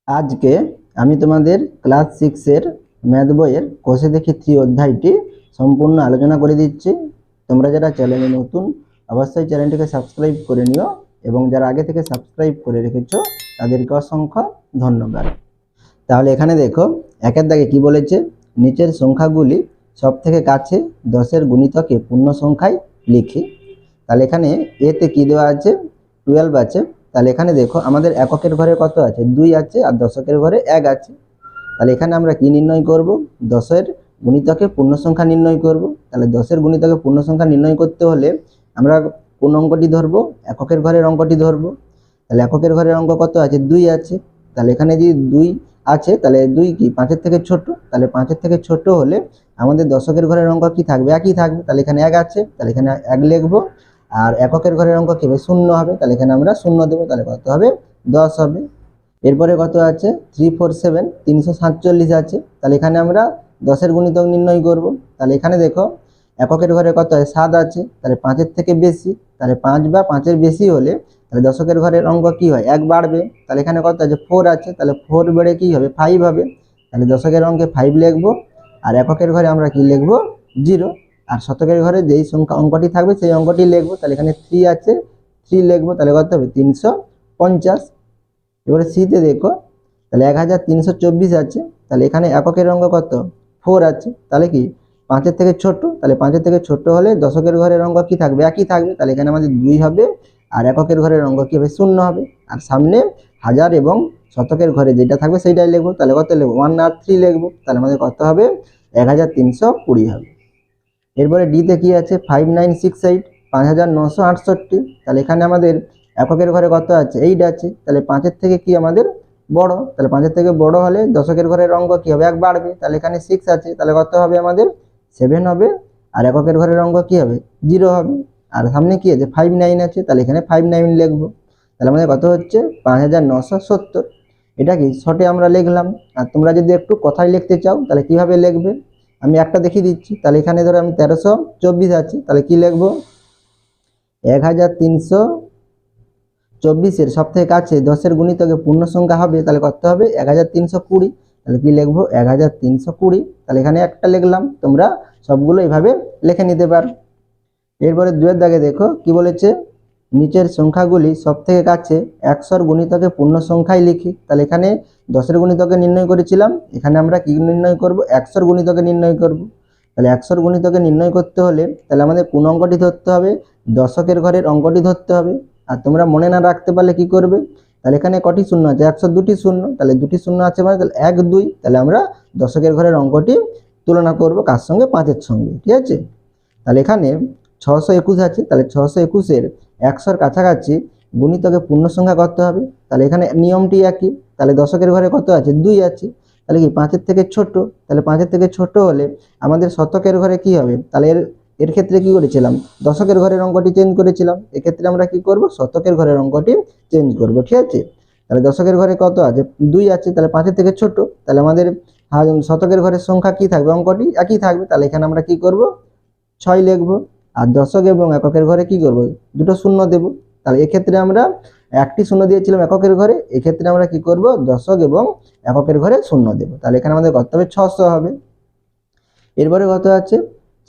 আজকে আমি তোমাদের ক্লাস 6 এর ম্যাথ বইয়ের কোষে দেখি 3 অধ্যায়টি সম্পূর্ণ আলোচনা করে দিচ্ছি। তোমরা যারা চ্যানেলে নতুন অবশ্যই চ্যানেলটিকে সাবস্ক্রাইব করে নিও এবং যারা আগে থেকে সাবস্ক্রাইব করে রেখেছো তাদেরকে অসংখ্য ধন্যবাদ। তাহলে এখানে দেখো একের দাগে কি বলেছে, নিচের সংখ্যাগুলি সবথেকে কাছে 10-এর গুণিতকে পূর্ণ সংখ্যায় লিখি। তাহলে এখানে এতে কি দেওয়া আছে, 12 আছে। তাহলে এখানে দেখো আমাদের এককের ঘরে কত আছে, 2 আছে, আর দশকের ঘরে 1 আছে। তাহলে এখানে আমরা কি নির্ণয় করব, 10-এর গুণিতকে পূর্ণ সংখ্যা নির্ণয় করব। তাহলে 10-এর গুণিতকে পূর্ণ সংখ্যা নির্ণয় করতে হলে আমরা কোন অঙ্কটি ধরবো, এককের ঘরের অঙ্কটি ধরবো। তাহলে এককের ঘরের অঙ্ক কত আছে, 2 আছে। তাহলে এখানে যদি 2 আছে তাহলে 2 কি 5-এর থেকে ছোট, তাহলে 5-এর থেকে ছোট হলে আমাদের দশকের ঘরের অঙ্ক কি থাকবে, একই থাকবে। তাহলে এখানে 1 আছে, তাহলে এখানে 1 লিখবো। আর এককের ঘরের অঙ্ক কি হবে, 0 হবে, তাহলে এখানে আমরা 0 দেবো। তাহলে কত হবে, 10 হবে। এরপরে কত আছে, 3 4 7 347 আছে। তাহলে এখানে আমরা 10-এর গুণিতক নির্ণয় করব। তাহলে এখানে দেখো এককের ঘরে কত আছে, 7 আছে, তাহলে 5-এর থেকে বেশি, তাহলে 5 বা 5-এর বেশি হলে তাহলে দশকের ঘরের অঙ্ক কি হয়, 1 বাড়বে। তাহলে এখানে কত আছে, 4 আছে, তাহলে 4 বেড়ে কি হবে, 5 হবে। তাহলে দশকের অঙ্কে 5 লিখবো, আর এককের ঘরে আমরা কি লিখবো, 0। আর শতকের ঘরে যেই সংখ্যা অঙ্কটি থাকবে সেই অঙ্কটি লিখবো। তাহলে এখানে 3 আছে, 3 লিখবো। তাহলে কত হবে, 350। এবারে সিতে দেখো, তাহলে 1324 আছে। তাহলে এখানে এককের অঙ্ক কত, 4 আছে, তাহলে কি 5-এর থেকে ছোট, তাহলে 5-এর থেকে ছোট হলে দশকের ঘরের অঙ্ক কি থাকবে, একই থাকবে। তাহলে এখানে আমাদের 2 হবে, আর এককের ঘরের অঙ্ক কি হবে, 0 হবে। আর সামনে হাজার এবং শতকের ঘরে যেটা থাকবে সেইটাই লিখবো। তাহলে কত লিখবো, 1 আর 3 লিখবো। তাহলে আমাদের কত হবে, 1320 হবে। এরপরে ডিতে কি আছে, 5968 5968। তাহলে এখানে আমাদের এককের ঘরে কত আছে, 8 আছে। তাহলে 5-এর থেকে কি আমাদের বড়, তাহলে 5-এর থেকে বড় হলে দশকের ঘরের অঙ্ক কি হবে, 1 বাড়বে। তাহলে এখানে 6 আছে, তাহলে কত হবে আমাদের, 7 হবে। আর এককের ঘরের অঙ্ক কি হবে, 0 হবে। আর সামনে কি আছে, 59 আছে, তাহলে এখানে 59 লিখবো। তাহলে আমাদের কত হচ্ছে, 5970। এটা কি শর্টে আমরা লিখলাম। আর তোমরা যদি একটু কথায় লিখতে চাও তাহলে কিভাবে লিখবে, আমি একটা দেখিয়ে দিচ্ছি। তাহলে এখানে ধরো আমি 1324 আছে, তাহলে কি লিখবো, 1324-এর সব থেকে কাছে 10-এর গুণিতকে পূর্ণ সংখ্যা হবে, তাহলে কত হবে, 1320। তাহলে কি লিখবো, 1320। তাহলে এখানে একটা লিখলাম, তোমরা সবগুলো এইভাবে লিখে নিতে পারো। এরপরে 2-এর দাগে দেখো কি বলেছে, নিচের সংখ্যাগুলি সব থেকে কাছে 100-এর গুণিতকে পূর্ণ সংখ্যায় লিখি। তাহলে এখানে 10-এর গুণিতকে নির্ণয় করেছিলাম, এখানে আমরা কি নির্ণয় করব, 100-এর গুণিতকে নির্ণয় করব। তাহলে 100-এর গুণিতকে নির্ণয় করতে হলে তাহলে আমাদের কোন অঙ্কটি ধরতে হবে, দশকের ঘরের অঙ্কটি ধরতে হবে। আর তোমরা মনে না রাখতে পারলে কি করবে, তাহলে এখানে কটি শূন্য আছে, 102টি শূন্য। তাহলে 2টি শূন্য আছে মানে তাহলে 1 2। তাহলে আমরা দশকের ঘরের অঙ্কটি তুলনা করব কার সঙ্গে, 5-এর সঙ্গে, ঠিক আছে। তাহলে এখানে 621 আছে, তাহলে 621-এর 100-এর কাছাকাছি গুণিতকে পূর্ণ সংখ্যা করতে হবে। তাহলে এখানে নিয়মটি একই। তাহলে দশকের ঘরে কত আছে, 2 আছে, তাহলে কি 5-এর থেকে ছোট। তাহলে 5-এর থেকে ছোট হলে আমাদের শতকের ঘরে কি হবে, তাহলে এর ক্ষেত্রে কি করেছিলাম, দশকের ঘরের অঙ্কটি চেঞ্জ করেছিলাম। এক্ষেত্রে আমরা কি করব, শতকের ঘরের অঙ্কটি চেঞ্জ করব, ঠিক আছে। তাহলে দশকের ঘরে কত আছে, 2 আছে, তাহলে 5-এর থেকে ছোট। তাহলে আমাদের শতকের ঘরের সংখ্যা কি থাকবে, অঙ্কটি একই থাকবে। তাহলে এখানে আমরা কি করব, 6 লিখবো। আর দশক এবং এককের ঘরে কি করব, দুটো শূন্য দেব। তাহলে এক্ষেত্রে আমরা একটি শূন্য দিয়েছিলাম এককের ঘরে, এক্ষেত্রে আমরা কি করব, দশক এবং এককের ঘরে শূন্য দেব। তাহলে এখানে আমাদের কত হবে, 600 হবে। এরপরে কত আছে,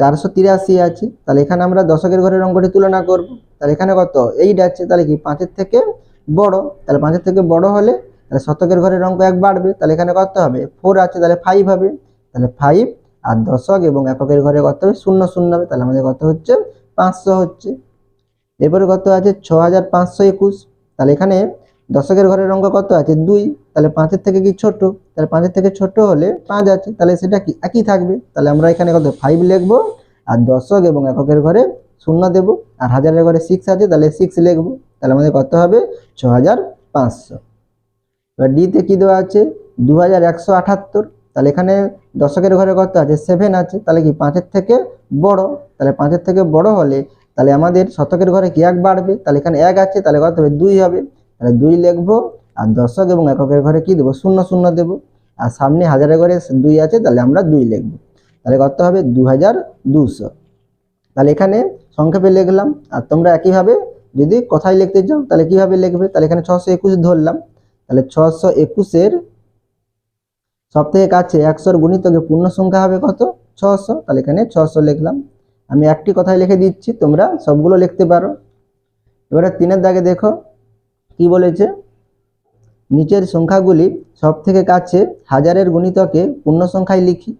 483 আছে। তাহলে এখানে আমরা দশকের ঘরের অঙ্কটি তুলনা করব। তাহলে এখানে কত, 8 আছে, তাহলে কি 5-এর থেকে বড়। তাহলে 5-এর থেকে বড় হলে তাহলে শতকের ঘরের অঙ্ক 1 বাড়বে। তাহলে এখানে কত হবে, 4 আছে, তাহলে 5 হবে। তাহলে 5। আর দশক এবং এককের ঘরে কত হবে, 0 0 হবে। তাহলে আমাদের কত হচ্ছে, 500 হচ্ছে। এরপরে কত আছে, 6521। তাহলে এখানে দশকের ঘরের অঙ্ক কত আছে, 2। তাহলে 5-এর থেকে কি ছোট, তাহলে 5-এর থেকে ছোট হলে 5 আছে, তাহলে সেটা কি একই থাকবে। তাহলে আমরা এখানে কত, 5 লিখবো। আর দশক এবং এককের ঘরে 0 দেব। আর হাজারের ঘরে 6 আছে, তাহলে 6 লিখবো। তাহলে আমাদের কত হবে, 6500। এবার ডিতে কি দেওয়া আছে, 2178। তাহলে এখানে দশকের ঘরে কত আছে, 7 আছে, তাহলে কি 5-এর থেকে বড়। তাহলে 5-এর থেকে বড় হলে তাহলে আমাদের শতকের ঘরে কি 1 বাড়বে। তাহলে এখানে 1 আছে, তাহলে কত হবে, 2 হবে। তাহলে 2 লিখবো। আর দশক এবং এককের ঘরে কি দেবো, 0 0 দেবো। আর সামনে হাজারের ঘরে 2 আছে, তাহলে আমরা 2 লিখবো। তাহলে কত হবে, 2200। তাহলে এখানে সংক্ষেপে লিখলাম। আর তোমরা একইভাবে যদি কথায় লিখতে চাও তাহলে কিভাবে লিখবে, তাহলে এখানে 621 ধরলাম। তাহলে 621-এর সব থেকে কাছে 100-র গুণিতকে পূর্ণ সংখ্যা হবে কত? 600। তাহলে এখানে 600 লিখলাম। আমি একটি কথাই লিখে দিচ্ছি, তোমরা সবগুলো লিখতে পারো। এবারে 3-এর দাগে দেখো কি বলেছে, নিচের সংখ্যাগুলি সব থেকে কাছে হাজারের গুণিতকে পূর্ণ সংখ্যায় লিখি।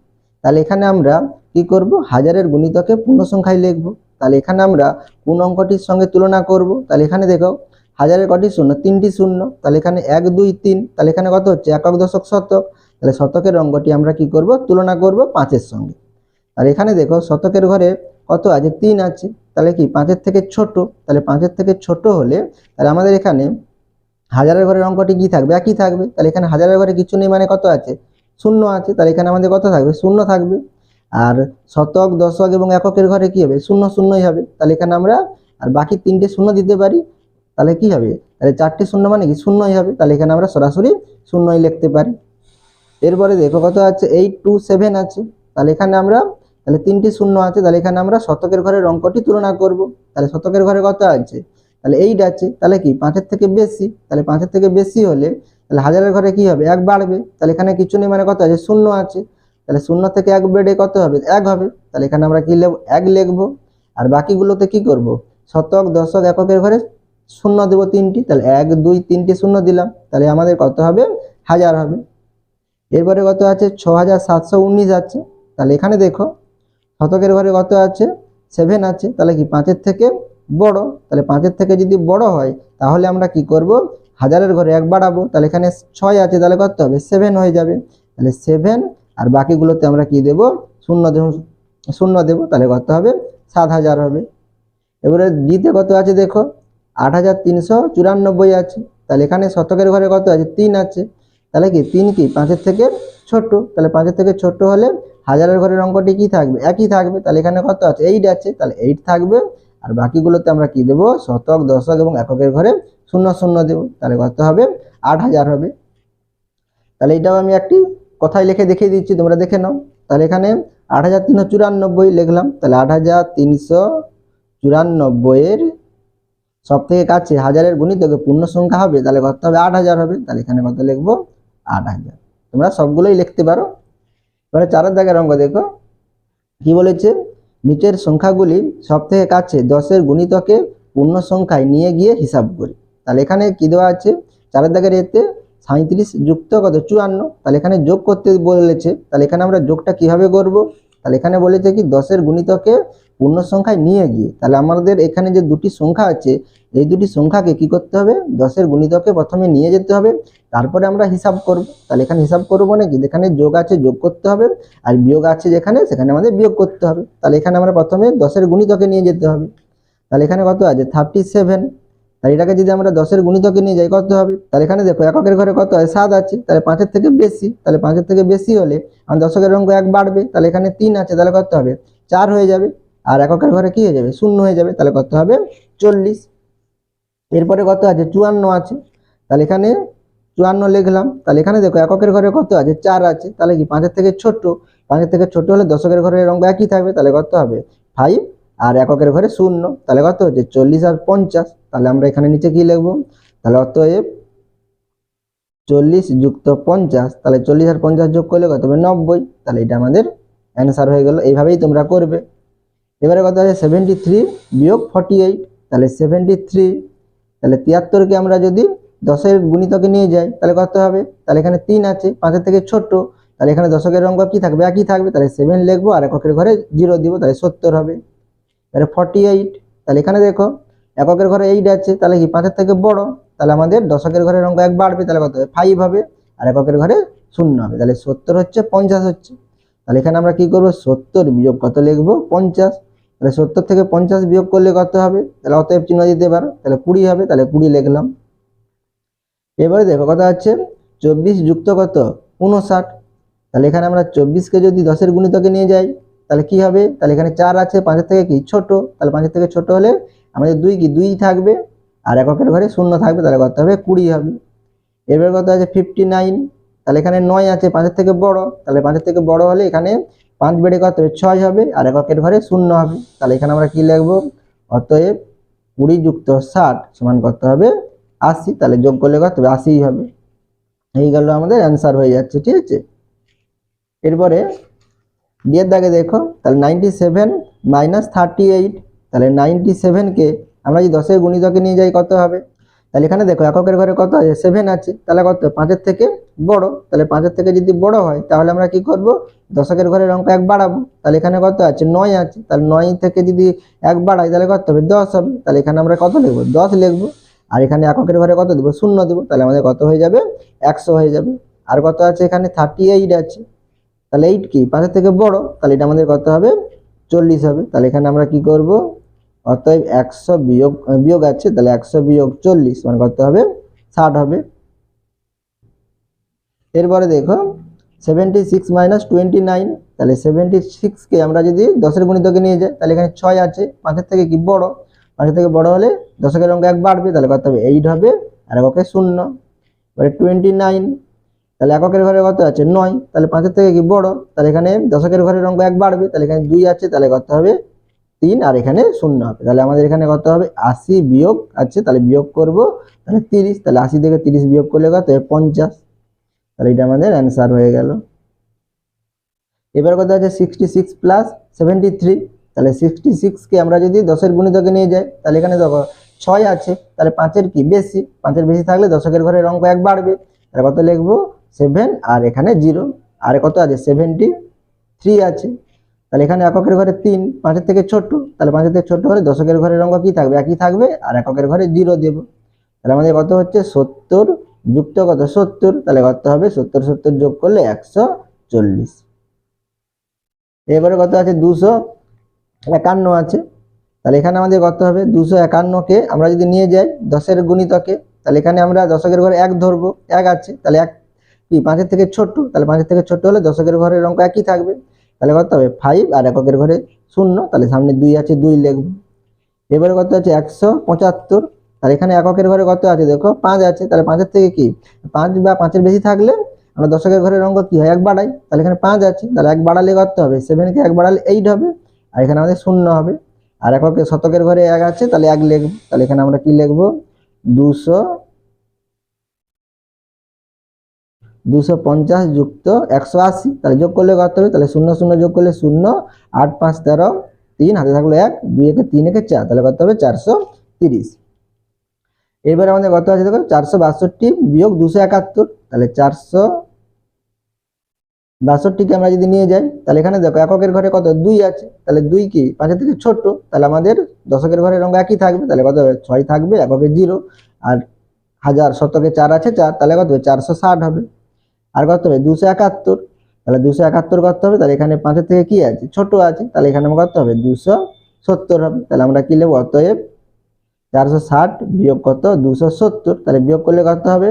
তাহলে এখানে আমরা কি করব, হাজারের গুণিতকে পূর্ণ সংখ্যায় লিখব। তাহলে এখানে আমরা কোন অঙ্কটির সঙ্গে তুলনা করব? তাহলে এখানে দেখো হাজারের কটি শূন্য? 3টি শূন্য। তাহলে এখানে 1 2 3, তাহলে এখানে কত হচ্ছে? একক দশক শতক। তাহলে শতকের অঙ্কটি আমরা কি করব, তুলনা করব 5-এর সঙ্গে। আর এখানে দেখো শতকের ঘরে কত আছে? 3 আছে। তাহলে কি 5-এর থেকে ছোট? তাহলে 5-এর থেকে ছোট হলে তাহলে আমাদের এখানে হাজারের ঘরের অঙ্কটি কি থাকবে? একই থাকবে। তাহলে এখানে হাজারের ঘরে কিছু নেই মানে কত আছে? শূন্য আছে। তাহলে এখানে আমাদের কত থাকবে? শূন্য থাকবে। আর শতক, দশক এবং এককের ঘরে কি হবে? শূন্য শূন্যই হবে। তাহলে এখানে আমরা আর বাকি 3টে শূন্য দিতে পারি। তাহলে কি হবে? তাহলে 4টে শূন্য মানে কি? শূন্যই হবে। তাহলে এখানে আমরা সরাসরি শূন্যই লিখতে পারি। এরপরে দেখো কত আছে? 8 2 7 আছে। তাহলে এখানে আমরা তাহলে 3টি শূন্য আছে। তাহলে এখানে আমরা শতকের ঘরের অঙ্কটি তুলনা করব। তাহলে শতকের ঘরে কত আছে? তাহলে 8 আছে। তাহলে কি 5-এর থেকে বেশি? তাহলে 5-এর থেকে বেশি হলে তাহলে হাজারের ঘরে কি হবে? 1 বাড়বে। তাহলে এখানে কিছু নেই মানে কত আছে? শূন্য আছে। তাহলে শূন্য থেকে 1 বেড়ে কত হবে? 1 হবে। তাহলে এখানে আমরা কি লিখব? 1 লিখব। আর বাকিগুলোতে কি করব? শতক, দশক, এককের ঘরে শূন্য দেব 3টি। তাহলে 1 2 3টি শূন্য দিলাম। তাহলে আমাদের কত হবে? হাজার হবে। এরপরে কত আছে? 6719 আছে। তাহলে এখানে দেখো শতকের ঘরে কত আছে? 7 আছে। তাহলে কি 5-এর থেকে বড়? তাহলে 5-এর থেকে যদি বড় হয় তাহলে আমরা কি করব? হাজারের ঘরে 1 বাড়াবো। তাহলে এখানে 6 আছে। তাহলে কত হবে? 7 হয়ে যাবে। তাহলে 7 আর বাকিগুলোতে আমরা কি দেব? শূন্য দেব। শূন্য দেব। তাহলে কত হবে? 7000 হবে। এবারে ডিতে কত আছে দেখো, 8394 আছে। তাহলে এখানে শতকের ঘরে কত আছে? 3 আছে। তাহলে কি 3 কি 5-এর থেকে ছোট? তাহলে 5-এর থেকে ছোট হলে হাজারের ঘরের অঙ্কটি কি থাকবে? একই থাকবে। তাহলে এখানে কত আছে? 8 আছে। তাহলে 8 থাকবে। আর বাকিগুলোতে আমরা কি দেব? শতক, দশক এবং এককের ঘরে শূন্য শূন্য দেব। তাহলে কত হবে? 8000 হবে। তাহলে এটাও আমি একটি কথায় লিখে দেখিয়ে দিচ্ছি, তোমরা দেখে নাও। তাহলে এখানে 8394 লিখলাম। তাহলে 8394-এর সব থেকে কাছে হাজারের গুণিতকে পূর্ণ সংখ্যা হবে। তাহলে কত হবে? 8000 হবে। তাহলে এখানে কত লিখবো? 8000। তোমরা সবগুলোই লিখতে পারো। এবারে 4-এর দাগের অঙ্ক দেখো কি বলেছে, নিচের সংখ্যাগুলি সব থেকে কাছে 10-এর গুণিতকে পূর্ণ সংখ্যায় নিয়ে গিয়ে হিসাব করি। তাহলে এখানে কি দেওয়া আছে? 4-এর দাগের এতে 37 যুক্ত কত? 54। তাহলে এখানে যোগ করতে বলেছে। তাহলে এখানে আমরা যোগটা কিভাবে করব? তাহলে এখানে বলেছে কি 10-এর গুণিতকে পূর্ণ সংখ্যায় নিয়ে গিয়ে। তাহলে আমাদের এখানে যে দুটি সংখ্যা আছে এই দুটি সংখ্যাকে কি করতে হবে? 10-এর গুণিতকে প্রথমে নিয়ে যেতে হবে, তারপরে আমরা হিসাব করব। তাহলে এখানে হিসাব করব না কি, যেখানে যোগ আছে যোগ করতে হবে, আর বিয়োগ আছে যেখানে সেখানে আমাদের বিয়োগ করতে হবে। তাহলে এখানে আমরা প্রথমে 10-এর গুণিতকে নিয়ে যেতে হবে। তাহলে এখানে কত আছে? 37। তাহলে এটাকে যদি আমরা 10-এর গুণিতকে নিয়ে যাই কত হবে? তাহলে এখানে দেখো এককের ঘরে কত আছে? 7 আছে। তাহলে 5-এর থেকে বেশি। তাহলে 5-এর থেকে বেশি হলে আমার দশকের অঙ্ক 1 বাড়বে। তাহলে এখানে 3 আছে। তাহলে কত হবে? 4 হয়ে যাবে। আর এককের ঘরে কি হয়ে যাবে? শূন্য হয়ে যাবে। তাহলে কত হবে? 40। এরপরে কত আছে? 54 আছে। তাহলে এখানে 54 লিখলাম। তাহলে এখানে দেখো এককের ঘরে কত আছে? 4 আছে। তাহলে কি 5-এর থেকে ছোট? 5-এর থেকে ছোট হলে দশকের ঘরের অঙ্ক একই থাকবে। তাহলে কত হবে? 5। আর এককের ঘরে শূন্য। তাহলে কত হচ্ছে? 40 আর 50। তাহলে আমরা এখানে নিচে কি লিখবো? তাহলে অতএব 40 যুক্ত 50। তাহলে 40 আর 50 যোগ করলে কত হবে? 90। তাহলে এটা আমাদের অ্যান্সার হয়ে গেল। এইভাবেই তোমরা করবে। এবারে কত আছে? 73 বিয়োগ 48। তাহলে 73, তাহলে 73কে আমরা যদি 10-এর গুণিতকে নিয়ে যাই তাহলে কত হবে? তাহলে এখানে 3 আছে, 5-এর থেকে ছোট। তাহলে এখানে দশকের অঙ্ক কি থাকবে? একই থাকবে। তাহলে 7 লিখবো আর এককের ঘরে 0 দিব। তাহলে 70 হবে। তাহলে 48। তাহলে এখানে দেখো এককের ঘরে 8 আছে। তাহলে কি 5-এর থেকে বড়? তাহলে আমাদের দশকের ঘরের অঙ্ক 1 বাড়বে। তাহলে কত হবে? 5 হবে। আর এককের ঘরে 0 হবে। তাহলে 70 হচ্ছে 50 হচ্ছে। তাহলে এখানে আমরা কি করবো? 70 বিয়োগ কত লিখবো? 50। তাহলে 70 থেকে 50 বিয়োগ করলে কত হবে? তাহলে অতএব চিহ্ন দিতে পারো। তাহলে 20 হবে। তাহলে 20 লিখলাম। এবারে দেখো কত আছে? 24 যুক্ত কত? 59। তাহলে এখানে আমরা 24কে যদি 10-এর গুণিতকে নিয়ে যাই তাহলে কি হবে? তাহলে এখানে 4 আছে, 5-এর থেকে কি ছোট? তাহলে 5-এর থেকে ছোট হলে আমাদের 2 কি 2 থাকবে, আর এককের ঘরে 0 থাকবে। তাহলে কত হবে? 20 হবে। এবার কত আছে? 59। তাহলে এখানে 9 আছে, 5-এর থেকে বড়। তাহলে 5-এর থেকে বড় হলে এখানে 5 বেড়ে কত হবে? 6 হবে। আর এককের ঘরে 0 হবে। তাহলে এখানে আমরা কি লিখবো? অতএব 20 যুক্ত 60 সমান কত হবে? 80। তাহলে যোগ করলে কত হবে? 80 হবে। এই গেল আমাদের অ্যান্সার হয়ে যাচ্ছে, ঠিক আছে। এরপরে ডি এর দাগে দেখো, তাহলে 97 মাইনাস 38, তাহলে 97কে আমরা যদি 10-এর গুণিতকে নিয়ে যাই কত হবে? তাহলে এখানে দেখো এককের ঘরে কত আছে? 7 আছে, তাহলে কত? 5-এর থেকে বড়, তাহলে 5-এর থেকে যদি বড় হয় তাহলে আমরা কি করব? দশকের ঘরের অঙ্ক 1 বাড়াবো। তাহলে এখানে কত আছে? 9 আছে, তাহলে 9 থেকে যদি 1 বাড়াই তাহলে কত হবে? 10 হবে। তাহলে এখানে আমরা কত লিখবো? 10 লিখবো। আর এখানে এককের ঘরে কত দেবো? 0 দেবো। তাহলে আমাদের কত হয়ে যাবে? 100 হয়ে যাবে। আর কত আছে? এখানে 38 আছে, তাহলে 8 কি 5-এর থেকে বড়, তাহলে এটা আমাদের কত হবে? 40 হবে। তাহলে এখানে আমরা কি করব? অতএব 100 বিয়োগ আছে, তাহলে 100 বিয়োগ 40 মানে কত হবে? 60 হবে। এরপরে দেখো 76 মাইনাস 29, তাহলে 76কে আমরা যদি 10-এর গুণিতকে নিয়ে যাই তাহলে এখানে 6 আছে, 5-এর থেকে কি বড়, 5-এর থেকে বড় হলে দশকের অঙ্ক 1 বাড়বে, তাহলে কত হবে? 8 হবে। আর এককে 0। এবারে 29, তাহলে এককের ঘরে কত আছে? 9, তাহলে 5-এর থেকে কি বড়, তাহলে এখানে দশকের ঘরের অঙ্ক 1 বাড়বে, তাহলে এখানে 2 আছে, তাহলে কত হবে? 3, আর এখানে 0 হবে। তাহলে আমাদের এখানে কত হবে? 80 বিয়োগ আছে, তাহলে বিয়োগ করব, তাহলে 30, তাহলে 80 থেকে 30 বিয়োগ করলে কত হবে? 50। তাহলে এটা আমাদের অ্যান্সার হয়ে গেল। এবার কত আছে? 66 প্লাস 73, তাহলে 66কে আমরা যদি 10-এর গুণিতকে নিয়ে যাই তাহলে এখানে দেখো 6 আছে, তাহলে 5-এর কি বেশি, 5-এর বেশি থাকলে দশকের ঘরের অঙ্ক 1 বাড়বে, তাহলে কত লিখবো? 7, আর এখানে 0। আর কত আছে? 73 আছে, তাহলে এখানে এককের ঘরে 3, 5-এর থেকে ছোট, তাহলে 5-এর থেকে ছোট হলে দশকের ঘরের অঙ্ক কি থাকবে? একই থাকবে, আর এককের ঘরে 0 দেব। তাহলে আমাদের কত হচ্ছে? 70 যুক্ত কত? 70, তাহলে কত হবে? 70 70 যোগ করলে 140। এবারে কত আছে? 251 আছে, তাহলে এখানে আমাদের কত হবে? 251কে আমরা যদি নিয়ে যাই 10-এর গুণিতকে, তাহলে এখানে আমরা দশকের ঘরে 1 ধরবো, 1 আছে, তাহলে 1 কি 5-এর থেকে ছোট, তাহলে 5-এর থেকে ছোট হলে দশকের ঘরের অঙ্ক একই থাকবে, তাহলে কত হবে? 5, আর এককের ঘরে 0, তাহলে সামনে 2 আছে, 2 লিখবো। এবারে কত আছে? 175, তাহলে এখানে এককের ঘরে কত আছে? দেখো 5 আছে, তাহলে 5-এর থেকে কি 5 বা 5-এর বেশি থাকলে আমরা দশকের ঘরের অঙ্ক কি হয়? 1 বাড়াই, তাহলে এখানে 5 আছে, তাহলে 1 বাড়ালে কত হবে? 7কে 1 বাড়ালে 8 হবে, আর এখানে আমাদের 0 হবে। আর এককে শতকের ঘরে 1 আছে, তাহলে 1 লিখব, তাহলে এখানে আমরা কি লিখব? 250 যুক্ত 180, তাহলে যোগ করলে কত হবে? তাহলে 0 0 যোগ করলে 0, 8 5 13, 3 হাতে থাকলো 1, 2 একে 3 একে 4, তাহলে কত হবে? 430। এবার আমাদের কত আছে? দেখো 462 বিয়োগ 271, তাহলে 462কে আমরা যদি নিয়ে যাই তাহলে এখানে দেখো এককের ঘরে কত? 2 আছে, তাহলে 2 কি 5-এর থেকে ছোট, তাহলে আমাদের দশকের ঘরের অঙ্ক একই থাকবে, তাহলে কত হবে? 6 থাকবে, এককে 0, আর হাজার শতকে 4 আছে 4, তাহলে কত হবে? 460 হবে। আর কত হবে? 271, তাহলে 271 কত হবে? তাহলে এখানে 5-এর থেকে কি আছে? ছোট আছে, তাহলে এখানে কত হবে? 270 হবে। তাহলে আমরা কি লিখব? অতএব 460 বিয়োগ কত? 270, তাহলে বিয়োগ করলে কত হবে?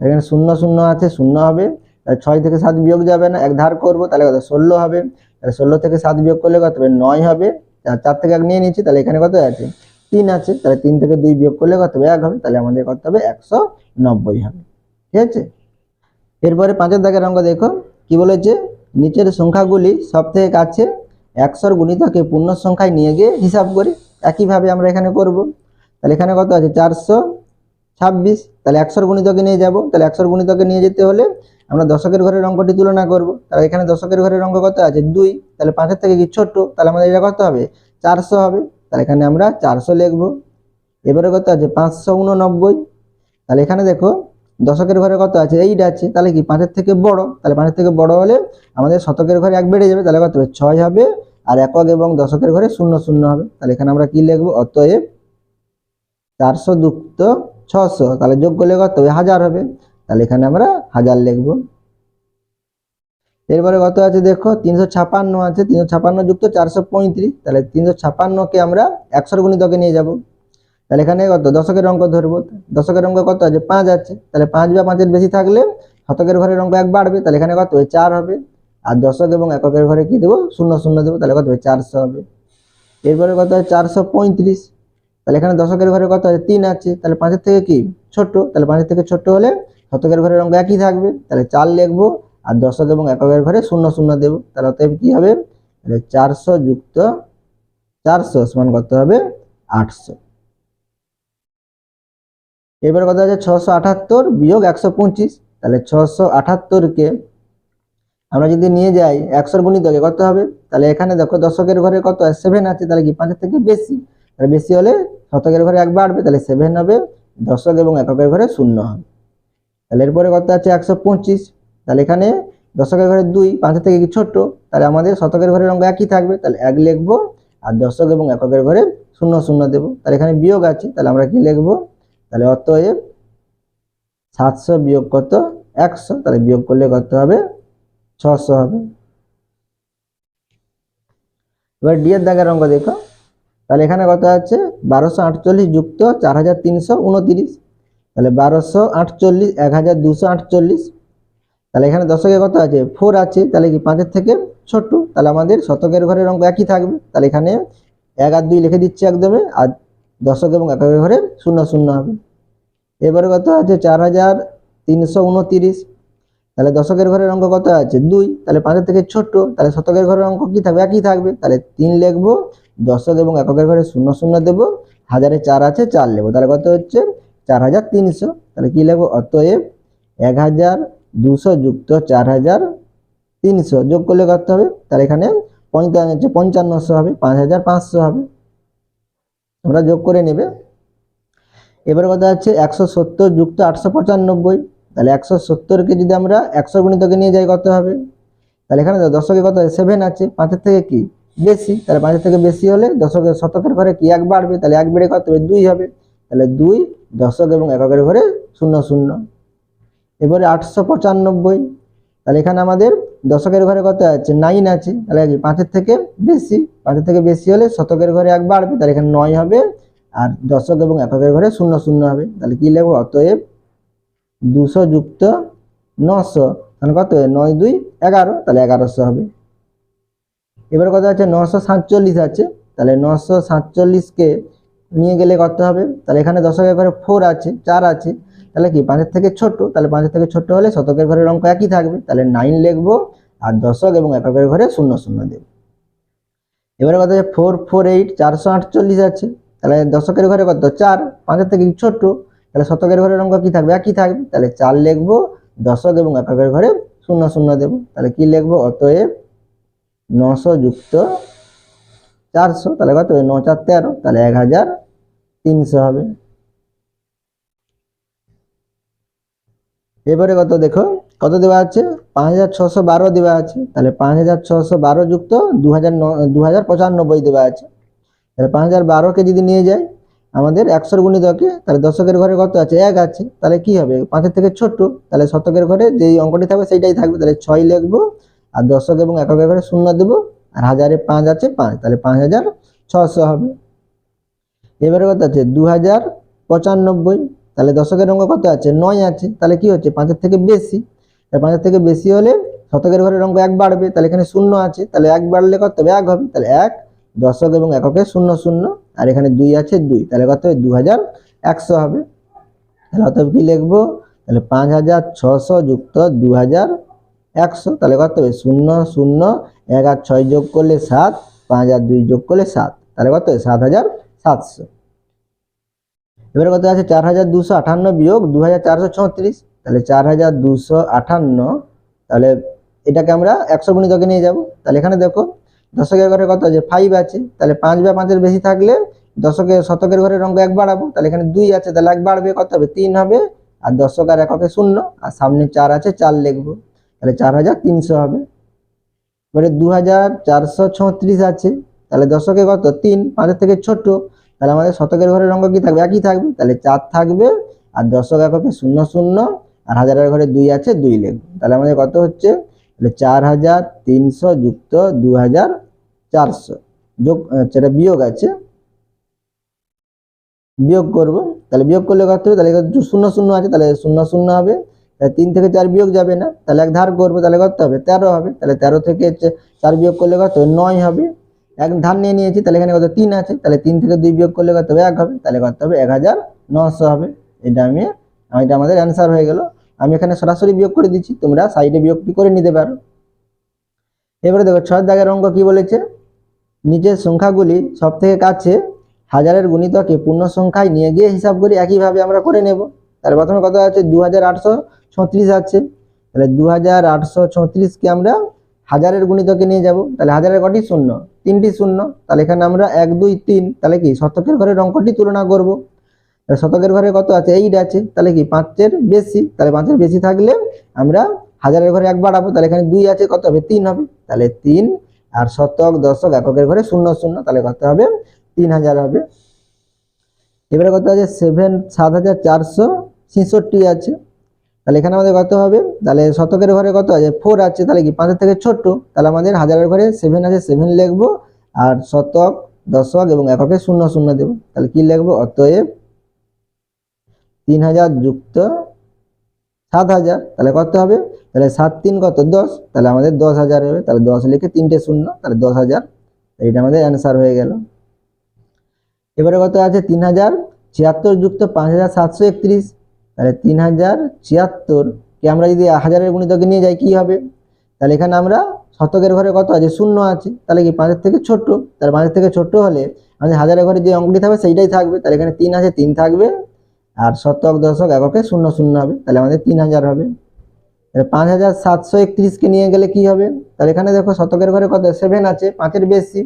এখানে 0 0 আছে, 0 হবে, তাহলে 6 থেকে 7 বিয়োগ যাবে না, 1 ধার করবো, তাহলে কত? 16 হবে। তাহলে 16 থেকে 7 বিয়োগ করলে কত হবে? 9 হবে। 4 থেকে 1 নিয়ে নিচ্ছি, তাহলে এখানে কত আছে? 3 আছে, তাহলে 3 থেকে 2 বিয়োগ করলে কত হবে? 1 হবে, তাহলে আমাদের কত হবে? 190 হবে, ঠিক আছে। এরপরে 5-এর দাগের অঙ্ক দেখো কি বলেছে? নিচের সংখ্যাগুলি সব থেকে কাছে 100-র গুণিতকে পূর্ণ সংখ্যায় নিয়ে গিয়ে হিসাব করি। একইভাবে আমরা এখানে করব। তাহলে এখানে কত আছে? 426, তাহলে 100-র গুণিতকে নিয়ে যাব, তাহলে 100-র গুণিতকে নিয়ে যেতে হলে আমরা দশকের ঘরের অঙ্কটি তুলনা করব। তাহলে এখানে দশকের ঘরের অঙ্ক কত আছে? 2, তাহলে 5-এর থেকে কি ছোট, তাহলে আমাদের এটা কত হবে? 400 হবে, তাহলে এখানে আমরা 400 লিখব। এবারে কত আছে? 589, তাহলে এখানে দেখো দশকের ঘরে কত আছে? 8 আছে, তাহলে কি 5-এর থেকে বড়, তাহলে 5-এর থেকে বড় হলে আমাদের শতকের ঘরে 1 বেড়ে যাবে, তাহলে কত হবে? 6 হবে, আর একক এবং দশকের ঘরে 0 0 হবে, তাহলে এখানে আমরা কি লিখব? অতএব 400 যুক্ত 600, তাহলে যোগ করলে কত হবে? 1000 হবে, তাহলে এখানে আমরা 1000 লিখব। এরপরে কত আছে? দেখো 356 আছে, 356 যুক্ত 435, তাহলে 356কে আমরা 100-র গুণিতকে নিয়ে যাব, তাহলে এখানে কত? দশকের অঙ্ক ধরবো, দশকের অঙ্ক কত আছে? 5 আছে, তাহলে 5 বা 5-এর বেশি থাকলে শতকের ঘরের অঙ্ক 1 বাড়বে, তাহলে এখানে কত হবে? 4 হবে, আর দশক এবং এককের ঘরে কি দেবো? 0 0 দেবো, তাহলে কত হবে? 400 হবে। এরপরে কত আছে? 435, তাহলে এখানে দশকের ঘরে কত আছে? 3 আছে, তাহলে 5-এর থেকে কি ছোট, তাহলে 5-এর থেকে ছোট হলে শতকের ঘরের অঙ্ক একই থাকবে, তাহলে 4 লিখবো, আর দশক এবং এককের ঘরে 0 0 দেবো, তাহলে অতএব কি হবে? তাহলে 400 যুক্ত 400 সমান কত হবে? 800। এবার কত আছে? 678 বিয়োগ 125, তাহলে 678কে আমরা যদি নিয়ে যাই 100 গুণিতকে কত হবে, তাহলে এখানে দেখো দশকের ঘরে কত 7 আছে, তাহলে কি 5 থেকে বেশি, তাহলে বেশি হলে শতকের ঘরে 1 বাড়বে, তাহলে 7 হবে, দশক এবং এককের ঘরে 0 হবে। তাহলে এরপরে কত আছে 125, তাহলে এখানে দশকের ঘরে 2, 5 থেকে কি ছোট, তাহলে আমাদের শতকের ঘরের অঙ্ক একই থাকবে, তাহলে 1 লিখবো, আর দশক এবং এককের ঘরে 0 0 দেবো। তাহলে এখানে বিয়োগ আছে, তাহলে আমরা কি লিখবো, তাহলে অতএব 700 বিয়োগ কত 100, তাহলে বিয়োগ করলে কত হবে 600 হবে। এবার ডি এর দাগের অঙ্ক দেখো, তাহলে এখানে কত আছে 1248 যুক্ত 4329, তাহলে 1248 1248, তাহলে এখানে দশকে কত আছে 4 আছে, তাহলে কি 5 থেকে ছোট, তাহলে আমাদের শতকের ঘরের অঙ্ক একই থাকবে, তাহলে এখানে 1 আর 2 লিখে দিচ্ছি একদমে, আর দশক এবং এককের ঘরে 0 0 হবে। এবারে কত আছে 4329, তাহলে দশকের ঘরের অঙ্ক কত আছে 2, তাহলে 5 থেকে ছোট, তাহলে শতকের ঘরের অঙ্ক কি থাকবে একই থাকবে, তাহলে 3 লিখবো, দশক এবং এককের ঘরে 0 0 দেবো, হাজারে 4 আছে 4 লিখবো, তাহলে কত হচ্ছে 4300, তাহলে কি লিখবো অতএব 1200 যুক্ত 4300 যোগ করলে কত হবে, তাহলে এখানে 5500 হবে, 5500 হবে, তোমরা যোগ করে নেবে। এবারে কথা আছে 170 যুক্ত 895, তাহলে 170কে যদি আমরা 100 গুণিতকে নিয়ে যাই কত হবে, তাহলে এখানে দশকে কত 7 আছে, 5 থেকে কি বেশি, তাহলে 5 থেকে বেশি হলে দশকের শতকের ঘরে কি 1 বাড়বে, তাহলে 1 বেড়ে কত হবে 2 হবে, তাহলে 2 দশক এবং এককের ঘরে 0 0। এবারে 895, তাহলে এখানে আমাদের দশকের ঘরে কত আছে 9 আছে, তাহলে কি 5 থেকে বেশি, 5 থেকে বেশি হলে শতকের ঘরে 1 বাড়বে, তাহলে এখানে 9 হবে, আর দশক এবং এককের ঘরে 0 0 হবে, তাহলে কি লিখবো অতএব 200 যুক্ত 900, তাহলে কত 9 2 11, তাহলে 1100 হবে। এবার কত আছে 947 আছে, তাহলে 947কে নিয়ে গেলে কত হবে, তাহলে এখানে দশকের ঘরে 4 আছে 4 আছে, তাহলে কি 5 থেকে ছোট, তাহলে 5 থেকে ছোট হলে শতকের ঘরের অঙ্ক একই থাকবে, তাহলে 9 লিখবো, আর দশক এবং এককের ঘরে 0 0 দেব। এবারে কত আছে 448 448 আছে, তাহলে দশকের ঘরে কত 4, 5 থেকে ছোট, তাহলে শতকের ঘরের অঙ্ক কি থাকবে একই থাকবে, তাহলে 4 লিখবো, দশক এবং এককের ঘরে 0 0 দেব, তাহলে কি লিখবো অতএব 900 যুক্ত 400, তাহলে কত 9 4 13, তাহলে 1300 হবে। এবারে কত দেখো কত দেওয়া আছে 5612 দেওয়া আছে, তাহলে 5612 যুক্ত 2095 দেওয়া আছে, তাহলে 5012কে যদি নিয়ে যাই আমাদের 100 গুণিতকে, তাহলে দশকের ঘরে কত আছে 1 আছে, তাহলে কি হবে 5 থেকে ছোট, তাহলে শতকের ঘরে যেই অঙ্কটি থাকবে সেইটাই থাকবে, তাহলে 6 লিখবো, আর দশক এবং এককের ঘরে 0 দেবো, আর হাজারে 5 আছে 5, তাহলে 5600 হবে। এবারে কত আছে 2095, তাহলে দশকের অঙ্ক কত আছে 9 আছে, তাহলে কি হচ্ছে 5 থেকে বেশি, 5 থেকে বেশি হলে শতকের ঘরের অঙ্ক 1 বাড়বে, তাহলে এখানে 0 আছে, তাহলে 1 বাড়লে কত হবে 1 হবে, তাহলে 1 দশক এবং এককে 0 0, আর এখানে 2 আছে 2, তাহলে কত হবে 2100 হবে। তাহলে অতএব কি লিখবো, তাহলে 5600 যুক্ত 2100, তাহলে কত হবে 0 0 1 আর 6 যোগ করলে 7, 5 আর 2 যোগ করলে 7, তাহলে কত হবে 7700। এবারে কত আছে 4258 বিয়োগ 2436, তাহলে 4258, তাহলে এটাকে আমরা 100 গুণিতকে নিয়ে যাব, তাহলে এখানে দেখো দশকের ঘরে কত আছে 5 আছে, তাহলে 5 বা 5 এর বেশি থাকলে শতকের ঘরের অঙ্ক 1 বাড়াবো, তাহলে এখানে 2 আছে, তাহলে 1 বাড়বে কত হবে 3 হবে, আর দশক আর এককে 0, আর সামনে 4 আছে 4 লিখবো, তাহলে 4300 হবে। এবারে 2436 আছে, তাহলে দশকে কত 3, 5 থেকে ছোট, তাহলে আমাদের শতকের ঘরের অঙ্ক কি থাকবে একই থাকবে, তাহলে 4 থাকবে, আর দশক এককে 0 0, আর হাজারের ঘরে 2 আছে 2 লিখবো, তাহলে আমাদের কত হচ্ছে, তাহলে 4300 যুক্ত 2400 যোগ, সেটা বিয়োগ আছে, বিয়োগ করব, তাহলে বিয়োগ করলে কত হবে, তাহলে 0 0 আছে, তাহলে 0 0 হবে, তাহলে 3 থেকে 4 বিয়োগ যাবে না, তাহলে এক ধার করবো, তাহলে কত হবে 13 হবে, তাহলে 13 থেকে 4 বিয়োগ করলে কত হবে 9 হবে, এক ধার নিয়ে নিয়েছি, তাহলে এখানে কত 3 আছে, তাহলে 3 থেকে 2 বিয়োগ করলে কত হবে 1 হবে, তাহলে কত হবে 1900 হবে। এটা আমাদের অ্যান্সার হয়ে গেল। আমি এখানে সরাসরি বিয়োগ করে দিচ্ছি, তোমরা সাইডে বিয়োগটি করে নিতে পারো। এবারে দেখো 6 দাগের অঙ্ক কি বলেছে, নিচের সংখ্যাগুলি সব থেকে কাছে হাজারের গুণিতকে পূর্ণ সংখ্যায় নিয়ে গিয়ে হিসাব করি, একইভাবে আমরা করে নেব। তাহলে প্রথমে কত আছে 2836 আছে, তাহলে 2836কে আমরা হাজারের গুণিতকে নিয়ে যাব, তাহলে হাজারের কটি শূন্য, 3টি শূন্য, তাহলে এখানে আমরা 1 2 3, তাহলে কি শতকের ঘরের অঙ্কটি তুলনা করব। শতকের ঘরে কত আছে 8 আছে, তাহলে কি 5-এর বেশি, তাহলে 5-এর বেশি থাকলে আমরা হাজারের ঘরে 1 বাড়াবো, তাহলে এখানে 2 আছে, কত হবে 3 হবে, তাহলে 3, আর শতক দশক এককের ঘরে 0 0, তাহলে কত হবে 3000 হবে। এবারে কত আছে 7466 আছে, তাহলে এখানে আমাদের কত হবে, তাহলে শতকের ঘরে কত আছে 4 আছে, তাহলে কি 5-এর থেকে ছোট, তাহলে আমাদের হাজারের ঘরে 7 আছে, 7 লিখবো, আর শতক দশক এবং এককে 0 0 দেবো, তাহলে কি লিখবো, অতএব 3000 যুক্ত 7000, তাহলে কত হবে, তাহলে 7 3 কত 10, তাহলে আমাদের 10000 হবে, তাহলে 10 লিখে 3টে শূন্য, তাহলে 10000, এইটা আমাদের অ্যান্সার হয়ে গেল। এবারে কত আছে 3076 যুক্ত 5731, তাহলে 3076 কে আমরা যদি হাজারের গুণিতকে নিয়ে যাই কি হবে, তাহলে এখানে আমরা শতকের ঘরে কত আছে 0 আছে, তাহলে কি 5-এর থেকে ছোট, তাহলে 5-এর থেকে ছোট হলে আমাদের হাজারের ঘরে যে অঙ্কটি থাকবে সেইটাই থাকবে, তাহলে এখানে 3 আছে, 3 থাকবে, আর শতক দশক এককে 0 0 হবে, তাহলে আমাদের 3000 হবে। তাহলে 5731কে নিয়ে গেলে কি হবে, তাহলে এখানে দেখো শতকের ঘরে কত 7 আছে, 5-এর বেশি,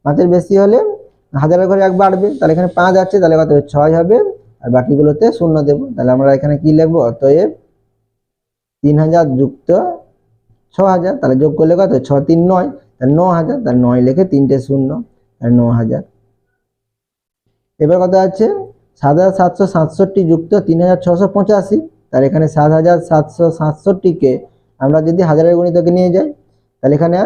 5-এর বেশি হলে হাজারের ঘরে 1 বাড়বে, তাহলে এখানে 5 আছে, তাহলে কত হবে 6 হবে, আর বাকিগুলোতে 0 দেব, তাহলে আমরা এখানে কি লিখবো, অতএব 3000 যুক্ত 6000, তাহলে যোগ করলে কত 6 3 9, তাহলে 9000, তাহলে 9 লিখে 3টে শূন্য, তাহলে 9000। এবার কত আছে 7767 যুক্ত 3685, তাহলে এখানে 7767কে আমরা যদি হাজারের গুণিতকে নিয়ে যাই, তাহলে এখানে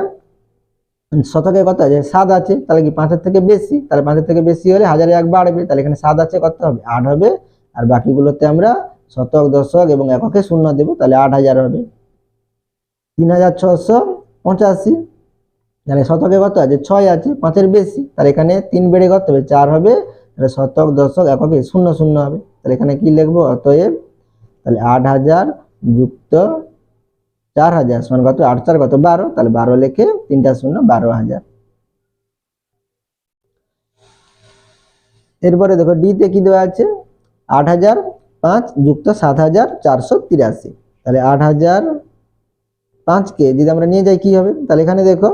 শতকে কত আছে 7 আছে, তাহলে কি 5-এর থেকে বেশি, তাহলে 5-এর থেকে বেশি হলে হাজারে 1 বাড়বে, তাহলে এখানে 7 আছে, কত হবে 8 হবে, আর বাকিগুলোতে আমরা শতক দশক এবং এককে 0 দেব, তাহলে 8000 হবে। 3685, তাহলে শতকে কত আছে 6 আছে, 5-এর বেশি, তাহলে এখানে 3 বেড়ে কত হবে 4 হবে, তাহলে শতক দশক এককে 0 0 হবে, তাহলে এখানে কি লিখবো, অতএব তাহলে 8000 যুক্ত 4000 সমান কত 8 4 কত 12, তাহলে 12 লিখে 3টা শূন্য, 12000। এরপরে দেখো ডি তে কি দেওয়া আছে 8005 যুক্ত 7483, তাহলে 8005কে যদি আমরা নিয়ে যাই কি হবে, তাহলে এখানে দেখো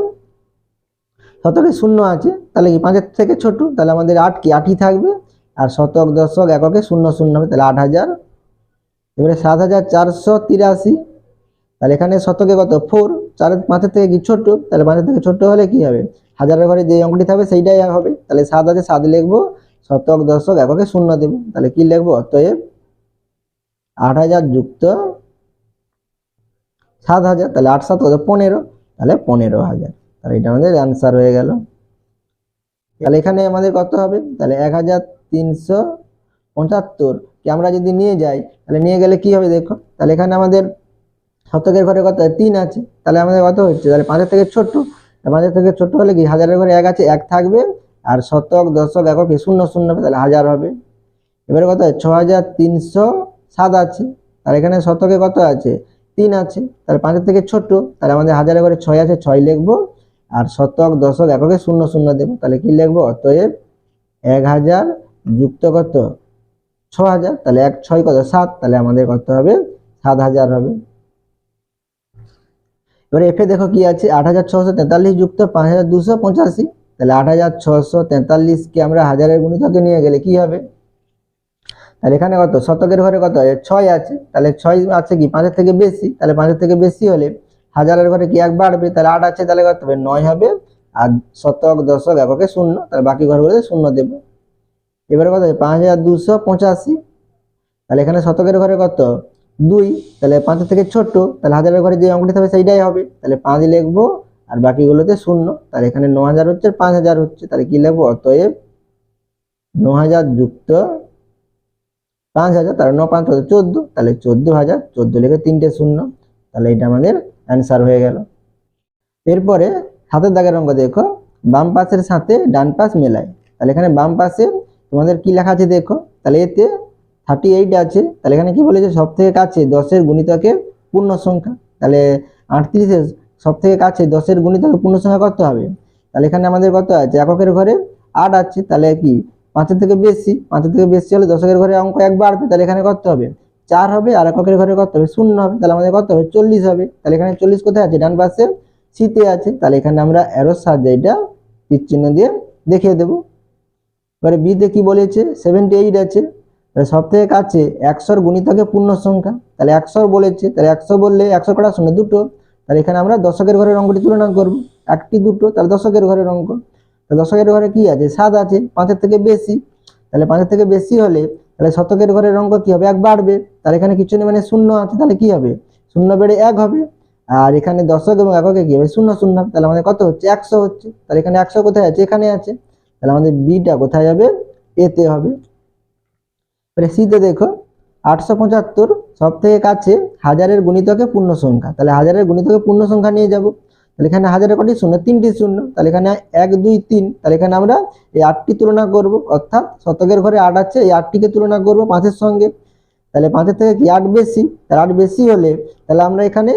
শতকে 0 আছে, তাহলে কি 5-এর থেকে ছোট, তাহলে আমাদের 8 কি 8ই থাকবে, আর শতক দশক এককে 0 0 হবে, তাহলে 8000। এবারে 7483, তাহলে এখানে শতকে কত 4, 5-এর থেকে কি ছোট, তাহলে 5-এর থেকে ছোট হলে কি হবে, হাজারের ঘরে যে অঙ্কটি থাকবে সেইটাই হবে, তাহলে 7 আছে, 7 লিখবো, শতক দশক এককে 0 দেব, তাহলে কি লিখবো, অতএব 8000 যুক্ত 7000, তাহলে 8 7 কত 15, তাহলে 15000, তাহলে এটা আমাদের অ্যান্সার হয়ে গেল। তাহলে এখানে আমাদের কত হবে, তাহলে 1375 কে আমরা যদি নিয়ে যাই, তাহলে নিয়ে গেলে কি হবে দেখো, তাহলে এখানে আমাদের শতকের ঘরে কত 3 আছে, তাহলে আমাদের কত হচ্ছে, তাহলে 5-এর থেকে ছোট, 5-এর থেকে ছোট হলে কি হাজারের ঘরে 1 আছে, 1 থাকবে, আর শতক দশক এককে 0 0 হবে, তাহলে 1000 হবে। এবারে কত 6307 আছে, তাহলে এখানে শতকে কত আছে 3 আছে, তাহলে 5-এর থেকে ছোট, তাহলে আমাদের হাজারের ঘরে 6 আছে, 6 লিখবো, আর শতক দশক এককে 0 0 দেব, তাহলে কি লিখবো, অতএব 1000 যুক্ত কত 6000, তাহলে 1 6 কত 7, তাহলে আমাদের কত হবে 7000 হবে। এবারে এফে দেখো কি আছে 8643 যুক্ত 5285, তাহলে 8643 কে আমরা হাজারের গুণিতকে নিয়ে গেলে কি হবে, তাহলে এখানে কত শতকের ঘরে কত আছে 6 আছে, তাহলে 6 আছে কি 5-এর থেকে বেশি, তাহলে 5-এর থেকে বেশি হলে হাজারের ঘরে কি 1 বাড়বে, তাহলে 8 আছে, তাহলে কত হবে 9 হবে, আর শতক দশক এককে 0, তাহলে বাকি ঘরগুলোতে 0 দেব। এবারে কত 5285, তাহলে এখানে শতকের ঘরে কত 2, তাহলে 5-এর থেকে ছোট, তাহলে হাজারের ঘরে যে অঙ্কটি থাকবে সেইটাই হবে, তাহলে 5 লিখবো, আর বাকিগুলোতে 0, তাহলে এখানে 9000 হচ্ছে, 5000 হচ্ছে, তাহলে কি লিখবো, অতএব 9000 যুক্ত 5000, তাহলে 9 5 14, তাহলে 14000, 14 লিখে 3টে শূন্য, তাহলে এটা আমাদের অ্যান্সার হয়ে গেল। এরপরে হাতের দাগের অঙ্ক দেখো, বাম পাশের সাথে ডান পাশ মেলায়, তাহলে এখানে বাম পাশে তোমাদের কি লেখা আছে দেখো, তাহলে এতে 38 আছে, তাহলে এখানে কি বলেছে সব থেকে কাছে 10-এর গুণিতকের পূর্ণ সংখ্যা, তাহলে 38-এর সব থেকে কাছে 10-এর গুণিতকের পূর্ণ সংখ্যা কত হবে, তাহলে এখানে আমাদের কত আছে এককের ঘরে 8 আছে, তাহলে কি 5-এর থেকে বেশি, 5-এর থেকে বেশি হলে দশকের ঘরে অঙ্ক 1 বাড়বে, তাহলে এখানে কত হবে 4 হবে, আর এককের ঘরে কত হবে 0 হবে, তাহলে আমাদের কত হবে 40 হবে। তাহলে এখানে 40 কোথায় আছে, ডান পাশে সিতে আছে, তাহলে এখানে আমরা অ্যারোর সাহায্যে এটা তীর চিহ্ন দিয়ে দেখিয়ে দেবো। এবারে বিতে কি বলেছে 78 আছে, তাহলে সব থেকে কাছে 100 গুণিতকে পূর্ণ সংখ্যা, তাহলে 100 বলেছে, তাহলে 100 বললে 100 কটা শূন্য দুটো, তাহলে এখানে আমরা দশকের ঘরের অঙ্কটি তুলনা করব, একটি দুটো, তাহলে দশকের ঘরের অঙ্ক, তাহলে দশকের ঘরে কি আছে 7 আছে, 5-এর থেকে বেশি, তাহলে 5-এর থেকে বেশি হলে তাহলে শতকের ঘরের অঙ্ক কি হবে 1 বাড়বে, তাহলে এখানে কিছু নেই মানে 0 আছে, তাহলে কি হবে 0 বেড়ে 1 হবে, আর এখানে দশক এবং এককে কি হবে 0 0, তাহলে আমাদের কত হচ্ছে 100 হচ্ছে, তাহলে এখানে 100 কোথায় আছে, এখানে আছে, তাহলে আমাদের বিটা কোথায় যাবে, এতে হবে। সিতে দেখো 875 সব থেকে কাছে হাজারের গুণিতকে পূর্ণ সংখ্যা, তাহলে হাজারের গুণিতকে পূর্ণ সংখ্যা নিয়ে যাব, তাহলে এখানে হাজারের কটি শূন্য, 3টি শূন্য, তাহলে এখানে 1 2 3, তাহলে এখানে আমরা এই 8টি তুলনা করব, অর্থাৎ শতকের ঘরে 8 আছে, এই 8টিকে তুলনা করব 5-এর সঙ্গে, তাহলে 5-এর থেকে কি 8 বেশি, তাহলে 8 বেশি হলে তাহলে আমরা এখানে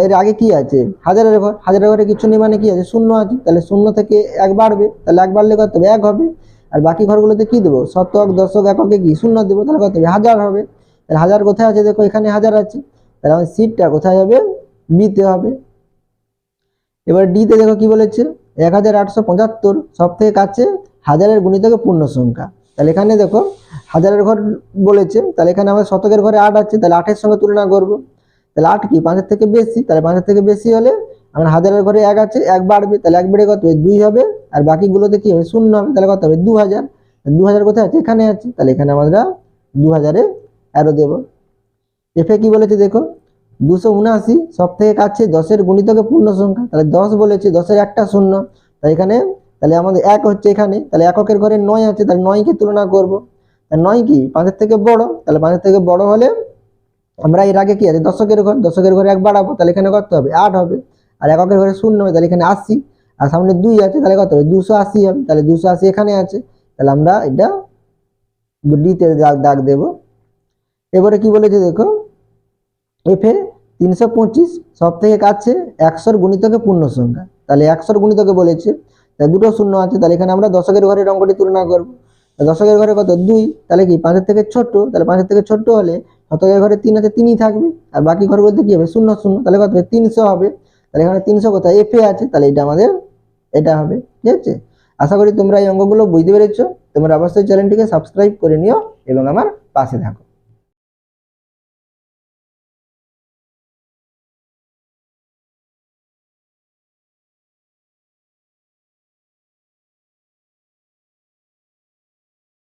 এর আগে কি আছে হাজারের ঘর, হাজারের ঘরে কিছু নেই মানে কি আছে 0 আছে, তাহলে 0 থেকে 1 বাড়বে, তাহলে 1 বাড়লে কত হবে 1 হবে, আর বাকি ঘরগুলোতে কি দেবো শতক দশক এককে কি 0 দেবো, তাহলে কত হবে 1000 হবে, তাহলে 1000 কোথায় আছে দেখো এখানে 1000 আছে, তাহলে আমাদের সিটটা কোথায় হবে, বিতে হবে। এবার ডিতে দেখো কি বলেছে 1875 সব থেকে কাছে হাজারের গুণিতকে পূর্ণ সংখ্যা, তাহলে এখানে দেখো হাজারের ঘর বলেছে, তাহলে এখানে আমাদের শতকের ঘরে 8 আছে, তাহলে 8-এর সঙ্গে তুলনা করব, তাহলে 8 কি 5-এর থেকে বেশি, তাহলে 5-এর থেকে বেশি হলে আমরা হাজারের ঘরে 1 আছে, 1 বাড়বে, তাহলে 1 বেড়ে কত হবে 2 হবে, আর বাকিগুলোতে কি হবে 0 হবে, তাহলে কত হবে 2000, 2000 কোথায় আছে এখানে আছে, তাহলে এখানে আমরা 2000-এ অ্যারো দেব। এফে কি বলেছে দেখো 279 সব থেকে কাছে 10-এর গুণিতকে পূর্ণ সংখ্যা, তাহলে 10 বলেছে, 10-এর একটা শূন্য, তাহলে এখানে তাহলে আমাদের 1 হচ্ছে এখানে, তাহলে এককের ঘরে 9 আছে, তাহলে 9কে তুলনা করব, তাহলে 9 কি 5-এর থেকে বড়, তাহলে 5-এর থেকে বড় হলে আমরা এর আগে কি আছে দশকের ঘর, দশকের ঘরে 1 বাড়াবো, তাহলে এখানে কত হবে 8 হবে, আর এককের ঘরে 0 হবে, তাহলে এখানে 80, আর সামনে 2 আছে, তাহলে কত হবে 280 হবে, তাহলে 280 এখানে আছে, তাহলে আমরা এটা ডিতে দাগ দেব। এবারে কি বলেছে দেখো এফে 325 সব থেকে কাছে 100 গুণিতকে পূর্ণ সংখ্যা, তাহলে 100 গুণিতকে বলেছে, তাহলে দুটো শূন্য আছে, তাহলে এখানে আমরা দশকের ঘরের অঙ্কটি তুলনা করব, দশকের ঘরে কত 2, তাহলে কি 5-এর থেকে ছোট, তাহলে 5-এর থেকে ছোট হলে শতকের ঘরে 3 আছে, 3ই থাকবে, আর বাকি ঘরগুলোতে কি হবে 0 0, তাহলে কত হবে 300 হবে, তাহলে এখানে 300 কোথায় এফে আছে, তাহলে এটা আমাদের এটা হবে, ঠিক আছে। আশা করি তোমরা এই অঙ্কগুলো বুঝতে পেরেছো, তোমরা অবশ্যই চ্যানেলটিকে সাবস্ক্রাইব করে নিও এবং আমার পাশে থাকো।